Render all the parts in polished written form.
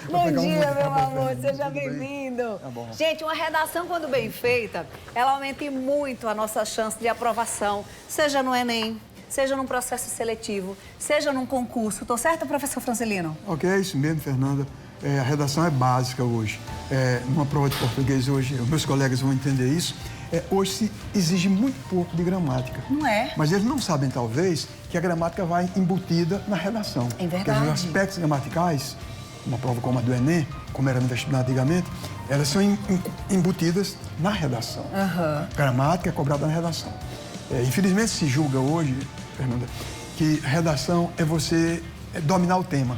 Bom dia, meu amor. Seja bem-vindo. Tá bom. Gente, uma redação, quando bem feita, ela aumenta muito a nossa chance de aprovação, seja no Enem, seja num processo seletivo, seja num concurso. Tô certo, professor Francelino? Ok, é isso mesmo, Fernanda. A redação é básica hoje. Numa prova de português hoje, os meus colegas vão entender isso. Hoje se exige muito pouco de gramática. Não é? Mas eles não sabem, talvez, que a gramática vai embutida na redação. É verdade. Quer dizer, os aspectos gramaticais, uma prova como a do Enem, como era no vestibular antigamente, elas são embutidas na redação. Gramática é cobrada na redação. Infelizmente se julga hoje, Fernanda, que redação é você dominar o tema.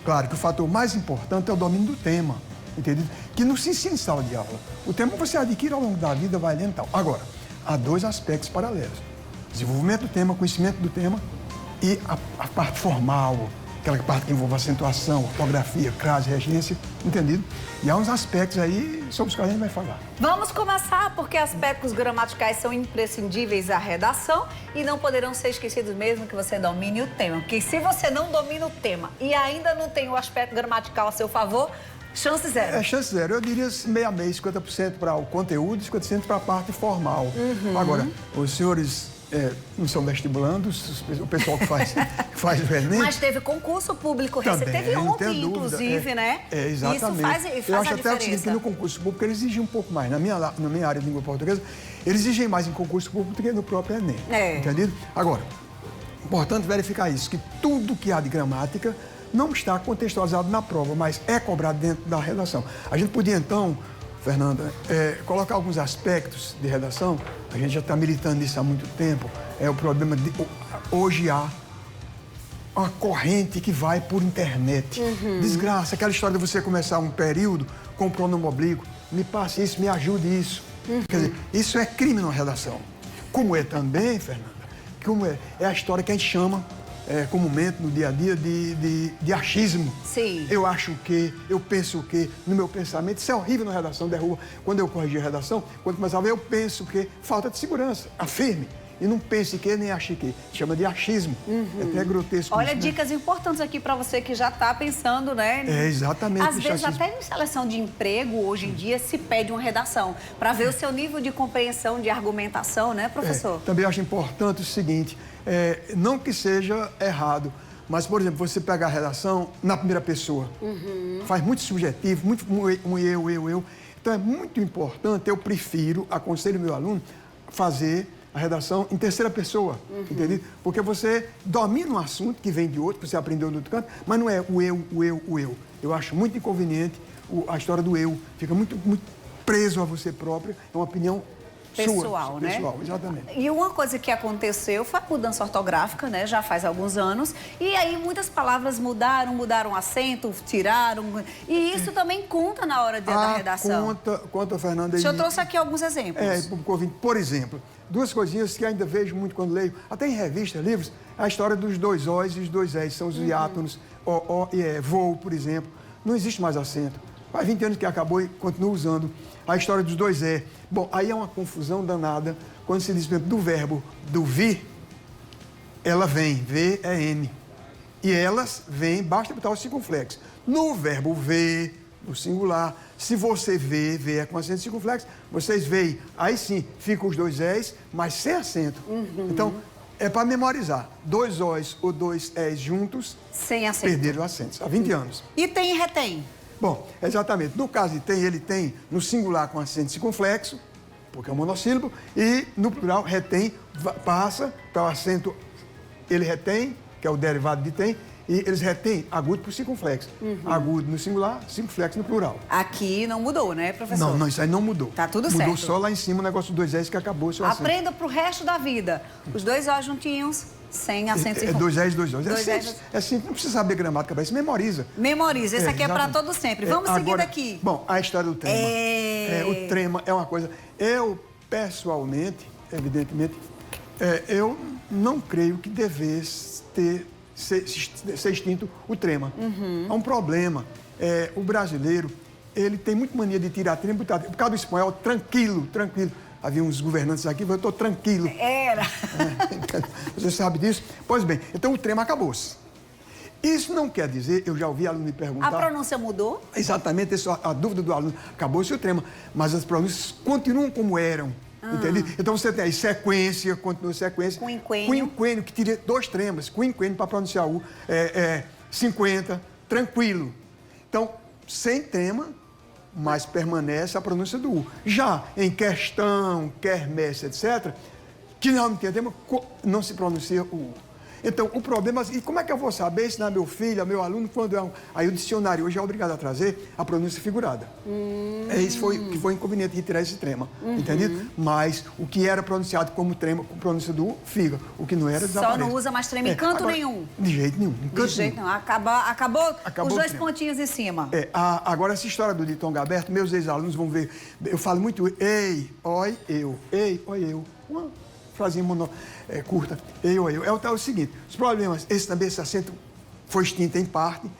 Claro que o fator mais importante é o domínio do tema, entendido? Que não se ensina em sala de aula. O tema você adquire ao longo da vida, vai lendo e tal. Agora, há dois aspectos paralelos. Desenvolvimento do tema, conhecimento do tema e a parte formal, aquela parte que envolve acentuação, ortografia, crase, regência, entendido? E há uns aspectos aí sobre os quais a gente vai falar. Vamos começar, porque aspectos gramaticais são imprescindíveis à redação e não poderão ser esquecidos mesmo que você domine o tema. Porque se você não domina o tema e ainda não tem o aspecto gramatical a seu favor, chance zero. Chance zero. Eu diria meio a meio, 50% para o conteúdo e 50% para a parte formal. Agora, os senhores não são vestibulandos, o pessoal que faz o Enem... Mas teve concurso público, também, teve ontem, dúvida, inclusive, né? Exatamente. Isso faz Eu a acho até o seguinte, que no concurso público eles exigem um pouco mais. Na minha área de língua portuguesa, eles exigem mais em concurso público do que no próprio Enem. Entendido? Agora, importante verificar isso, que tudo que há de gramática não está contextualizado na prova, mas é cobrado dentro da redação. A gente podia, então, Fernanda, colocar alguns aspectos de redação. A gente já está militando nisso há muito tempo. O problema de... Hoje há uma corrente que vai por internet. Desgraça, aquela história de você começar um período com o pronome oblíquo. Me passe isso, me ajude isso. Quer dizer, isso é crime na redação. Como é também, Fernanda, é a história que a gente chama comumente no dia a dia de achismo. Sim. Eu acho o quê? Eu penso o quê? No meu pensamento. Isso é horrível na redação, derruba. Quando eu corrigi a redação, quando começava, eu penso o quê? Falta de segurança. Afirme. E não pense que nem ache que. Chama de achismo. É até grotesco. Olha, isso, dicas importantes aqui para você que já está pensando, né? Exatamente. Às vezes, até em seleção de emprego, hoje em dia, se pede uma redação para ver o seu nível de compreensão, de argumentação, né, professor? Também acho importante o seguinte, não que seja errado, mas, por exemplo, você pegar a redação na primeira pessoa. Faz muito subjetivo, muito um eu. Então, é muito importante, eu prefiro, aconselho meu aluno, fazer a redação em terceira pessoa, entendeu? Porque você domina um assunto que vem de outro, que você aprendeu de outro canto, mas não é o eu. Eu acho muito inconveniente a história do eu. Fica muito preso a você próprio, é uma opinião pessoal, sua, né? Pessoal, exatamente. E uma coisa que aconteceu foi a mudança ortográfica, né? Já faz alguns anos. E aí muitas palavras mudaram acento, tiraram. E isso também conta na hora da redação. Conta, Fernanda. Eu trouxe aqui alguns exemplos. Por exemplo, duas coisinhas que ainda vejo muito quando leio, até em revistas, livros, a história dos dois O's e os dois E's, são os diátonos, O e E, voo, por exemplo. Não existe mais acento. Faz 20 anos que acabou e continua usando. A história dos dois E. Bom, aí é uma confusão danada quando se diz, por exemplo, do verbo do vir, ela vem, V é N. E elas vêm, basta botar o circunflexo. No verbo ver, no singular, se você vê, V é com acento circunflexo, vocês veem, aí sim, ficam os dois E's, mas sem acento. Então, é para memorizar. Dois O's ou dois E's juntos, sem acento. Perderam acentos. Há 20 anos. E tem e retém? Bom, exatamente. No caso de tem, ele tem no singular com acento circunflexo, porque é um monossílabo, e no plural retém, passa para o acento, ele retém, que é o derivado de tem, e eles retêm agudo por circunflexo. Agudo no singular, circunflexo no plural. Aqui não mudou, né, professor? Não, isso aí não mudou. Tá tudo certo. Mudou só lá em cima o negócio dos dois S's que acabou o seu acento. Aprenda pro resto da vida. Os dois O juntinhos, sem acento circunflexo. Dois S's, dois O's. É simples, não precisa saber gramática para isso, memoriza. Memoriza, esse aqui é para todo sempre. Vamos seguir daqui. Bom, a história do trema. O trema é uma coisa... Eu, pessoalmente, evidentemente, eu não creio que devesse ser extinto o trema. É um problema. O brasileiro, ele tem muita mania de tirar trema, por causa do espanhol, tranquilo. Havia uns governantes aqui, eu estou tranquilo. Era. Você sabe disso? Pois bem, então o trema acabou-se. Isso não quer dizer, eu já ouvi aluno me perguntar... A pronúncia mudou? Exatamente, a dúvida do aluno. Acabou-se o trema, mas as pronúncias continuam como eram. Entendeu? Então você tem aí sequência, continua sequência. Quinquênio, que tira 2 tremas. Quinquênio para pronunciar o 50, tranquilo. Então, sem trema, mas permanece a pronúncia do U. Já em questão, quermesse, etc., que não tem tema, não se pronuncia o U. Então, o problema... E como é que eu vou saber ensinar meu filho, meu aluno, quando é um... Aí o dicionário hoje é obrigado a trazer a pronúncia figurada. Isso que foi inconveniente de tirar esse trema, entendido? Mas o que era pronunciado como trema, com pronúncia do U, fica. O que não era, desaparece. Só não usa mais trema em canto agora, nenhum? De jeito nenhum. De jeito nenhum. Acabou os 2 pontinhos em cima. Agora, essa história do ditongo aberto, meus ex-alunos vão ver... Eu falo muito ei, oi, eu. Ei, oi, eu. Uma frasinha curta. Ei, oi, eu. É o seguinte, os problemas, esse acento foi extinto em parte,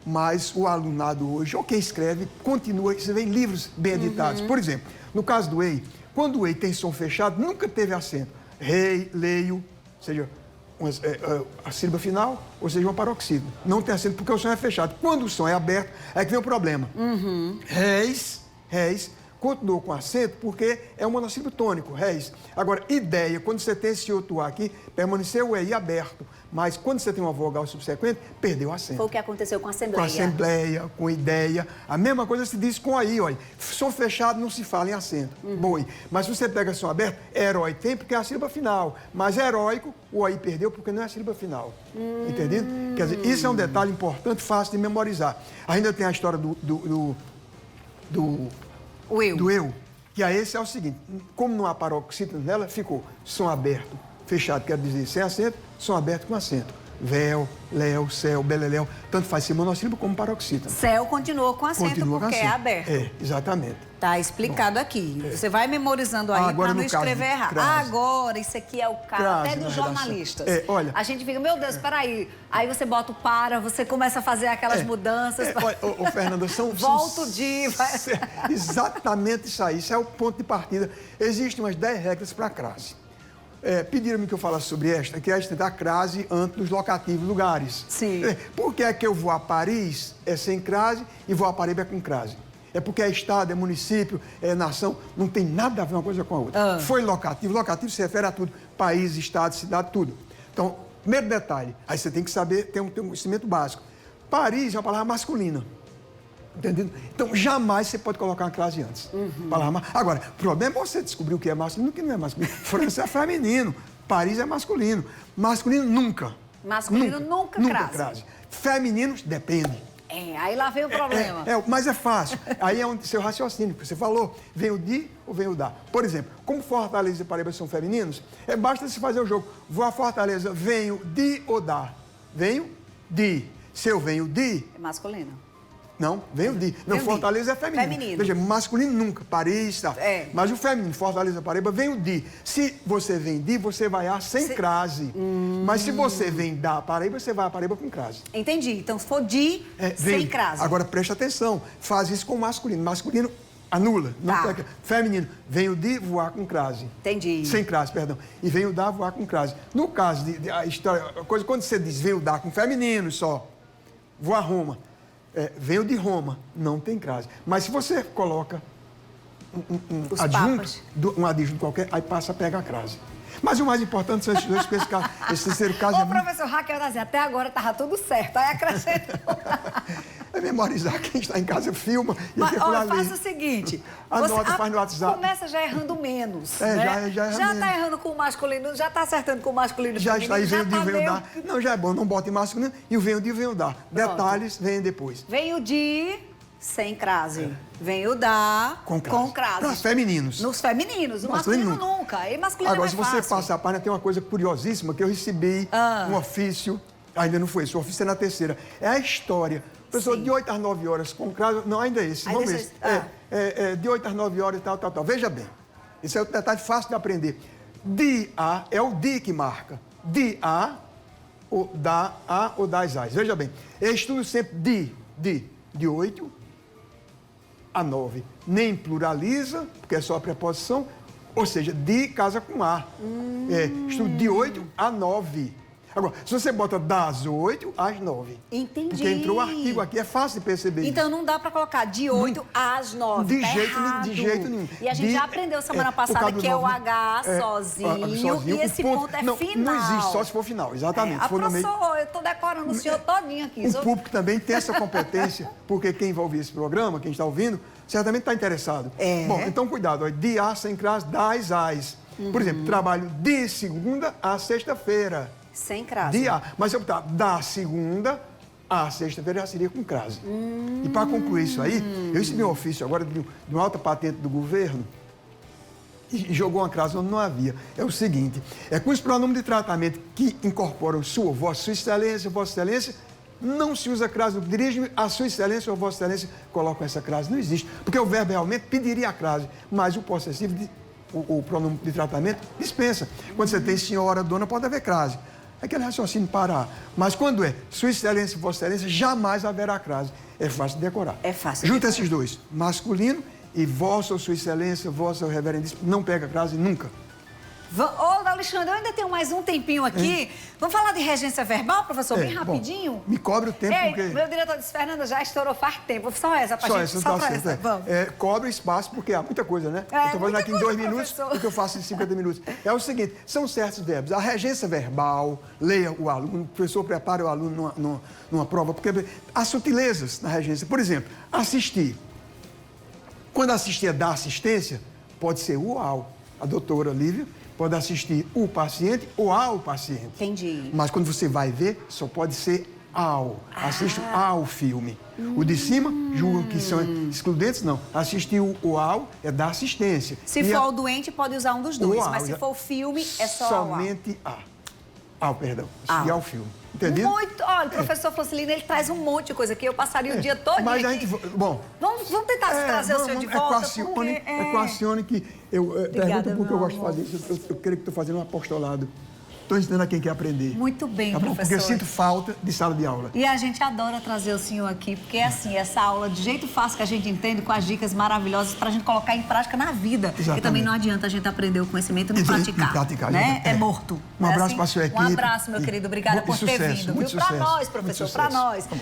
mas o alunado hoje, ou quem escreve, continua, você vê em livros bem editados. Por exemplo, no caso do ei, quando o ei tem som fechado, nunca teve acento. Rei, leio, ou seja, a sílaba final, ou seja, uma paroxítono. Não tem acento porque o som é fechado. Quando o som é aberto, é que vem o problema. Réis, continuou com acento porque é um monossílabo tônico, réis. Agora, ideia, quando você tem esse outro A aqui, permaneceu o EI aberto. Mas quando você tem uma vogal subsequente, perdeu o acento. Foi o que aconteceu com a assembleia. Com a assembleia, com ideia. A mesma coisa se diz com aí, olha. Som fechado não se fala em acento. Boi. Mas se você pega som aberto, herói tem porque é a sílaba final. Mas heróico, o aí perdeu porque não é a sílaba final. Entendido? Quer dizer, isso é um detalhe importante, fácil de memorizar. Ainda tem a história do eu. Que a esse é o seguinte, como não há paroxítono nela, ficou som aberto, fechado, quer dizer, sem acento, som aberto com acento. Véu, léu, céu, beleléu, tanto faz ser monossílabo como paroxítono. Céu continuou com acento porque é aberto. Exatamente. Tá explicado aqui. Você vai memorizando aí para não escrever errado. Agora, isso aqui é o caso até dos jornalistas. Olha, a gente fica, meu Deus, peraí. Aí você bota o para, você começa a fazer aquelas mudanças. Olha, Fernanda, volta o dia. Exatamente isso aí. Isso é o ponto de partida. Existem umas 10 regras para a crase. Pediram-me que eu falasse sobre esta, que é esta da crase antes dos locativos lugares. Sim. Por que é que eu vou a Paris é sem crase e vou a Paraíba é com crase? É porque é estado, é município, é nação, não tem nada a ver uma coisa com a outra. Foi locativo. Locativo se refere a tudo. País, estado, cidade, tudo. Então, primeiro detalhe, aí você tem que saber, ter um conhecimento básico. Paris é uma palavra masculina. Entendido? Então, jamais você pode colocar uma crase antes. Agora, o problema é você descobrir o que é masculino e o que não é masculino. França é feminino, Paris é masculino. Masculino, nunca. Masculino, nunca crase. Femininos, depende. Aí lá vem o problema. Mas é fácil. Aí é onde seu raciocínio, que você falou, vem o de ou vem o da. Por exemplo, como Fortaleza e Paraíba são femininos, basta se fazer o jogo. Vou a Fortaleza, venho de ou da? Venho de. Se eu venho de... É masculino. Não, venho de. Não, Fortaleza é feminino. Veja, masculino nunca, Paris, tá. Mas o feminino, Fortaleza, Paraíba, vem o de. Se você vem de, você vai a sem crase. Mas se você vem da Paraíba, você vai a Paraíba com crase. Entendi. Então, se for de, sem crase. Agora, preste atenção. Faz isso com o masculino. Masculino, anula. Feminino, vem o de, voar com crase. Entendi. Sem crase, perdão. E vem o da, voar com crase. No caso a história, quando você diz vem o da com feminino só, vou a Roma. Veio de Roma, não tem crase. Mas se você coloca um adjunto qualquer, aí passa a pegar a crase. Mas o mais importante são esses dois casos. Esse terceiro caso professor Raquel, até agora estava tudo certo. Aí acrescentou. É memorizar. Quem está em casa filma e faça o seguinte. Anota, faz no WhatsApp. Começa já errando menos. Já está errando com o masculino, já está acertando com o masculino. Já está aí, vem o de, vem o da. Não, já é bom, não bota em masculino. E o vem o de, vem o da. Detalhes, vem depois. Vem o de... sem crase. Vem o da com crase. Nos femininos. Nos femininos. O masculino nunca. E masculino agora, é mais se você passar a página, tem uma coisa curiosíssima que eu recebi um ofício, ainda não foi esse, o ofício é na terceira. É a história. Pessoa de 8 às 9 horas com crase. Não, ainda é esse. Vamos ver. De 8 às 9 horas e tal. Veja bem. Isso é um detalhe fácil de aprender. De a é o de que marca. De a, ou da a ou das as. Veja bem. Eu estudo sempre de 8 a 9. Nem pluraliza, porque é só a preposição, ou seja, de casa com a. Estudo de 8 a 9. Agora, se você bota das 8 às 9. Entendi. Porque entrou o artigo aqui, é fácil de perceber então isso. não dá para colocar de 8 às 9. De jeito nenhum. E a gente já aprendeu semana passada que é o H sozinho e esse ponto é final. Não existe, só se for final, exatamente. Professor, eu estou decorando o senhor todinho aqui. O público também tem essa competência, porque quem vai ouvir esse programa, quem está ouvindo, certamente está interessado. Bom, então cuidado, ó, de A sem crase, das às. Por exemplo, trabalho de segunda a sexta-feira. Sem crase. De A. Mas se eu botar da segunda a sexta-feira, já seria com crase. E para concluir isso aí, eu recebi um ofício agora de uma alta patente do governo e jogou uma crase onde não havia. É o seguinte, com os pronomes de tratamento que incorporam sua, vossa excelência, não se usa crase. Dirige-me a sua excelência ou vossa excelência, colocam essa crase. Não existe, porque o verbo realmente pediria a crase, mas o possessivo, o pronome de tratamento, dispensa. Quando você tem senhora, dona, pode haver crase. Aquele raciocínio parar. Mas quando é sua excelência e vossa excelência, jamais haverá crase. É fácil de decorar. É fácil. Junta esses dois, masculino e vossa ou sua excelência, vossa ou reverendíssimo, não pega crase nunca. Ô, Alexandre, eu ainda tenho mais um tempinho aqui. Vamos falar de regência verbal, professor, bem rapidinho? Bom, me cobre o tempo, porque... Meu diretor disse, Fernanda, já estourou faz tempo. Só essa, pra gente. Só pra essa. Vamos. Cobre espaço, porque há muita coisa, né? Eu estou fazendo aqui em 2 minutos, porque eu faço em 50 minutos. É o seguinte, são certos verbos. A regência verbal, leia o aluno, o professor prepara o aluno numa prova, porque há sutilezas na regência. Por exemplo, assistir. Quando assistir da assistência, pode ser o ao. A doutora Lívia pode assistir o paciente ou ao paciente. Entendi. Mas quando você vai ver, só pode ser ao. Assiste ao filme. O de cima, julgam que são excludentes, não. Assistir o ao é da assistência. Se for o doente, pode usar um dos dois. Mas se for o filme, é só somente ao, perdão. Assistir ao filme. Entendido? Muito. Olha, o professor Flocilino, ele traz um monte de coisa aqui. Eu passaria o dia todo mas aqui. Bom... Vamos tentar trazer o senhor de volta. Equacione que... Pergunta porque eu gosto de fazer isso. Eu creio que estou fazendo um apostolado. Estou ensinando a quem quer aprender. Muito bem, tá bom? professor. Porque eu sinto falta de sala de aula. E a gente adora trazer o senhor aqui, porque é assim, essa aula de jeito fácil que a gente entende, com as dicas maravilhosas para a gente colocar em prática na vida. Exatamente. E também não adianta a gente aprender o conhecimento e não praticar. Né? É morto. Um abraço para a sua equipe. Um abraço, meu querido. Obrigada por ter vindo. Para nós, professor, para nós.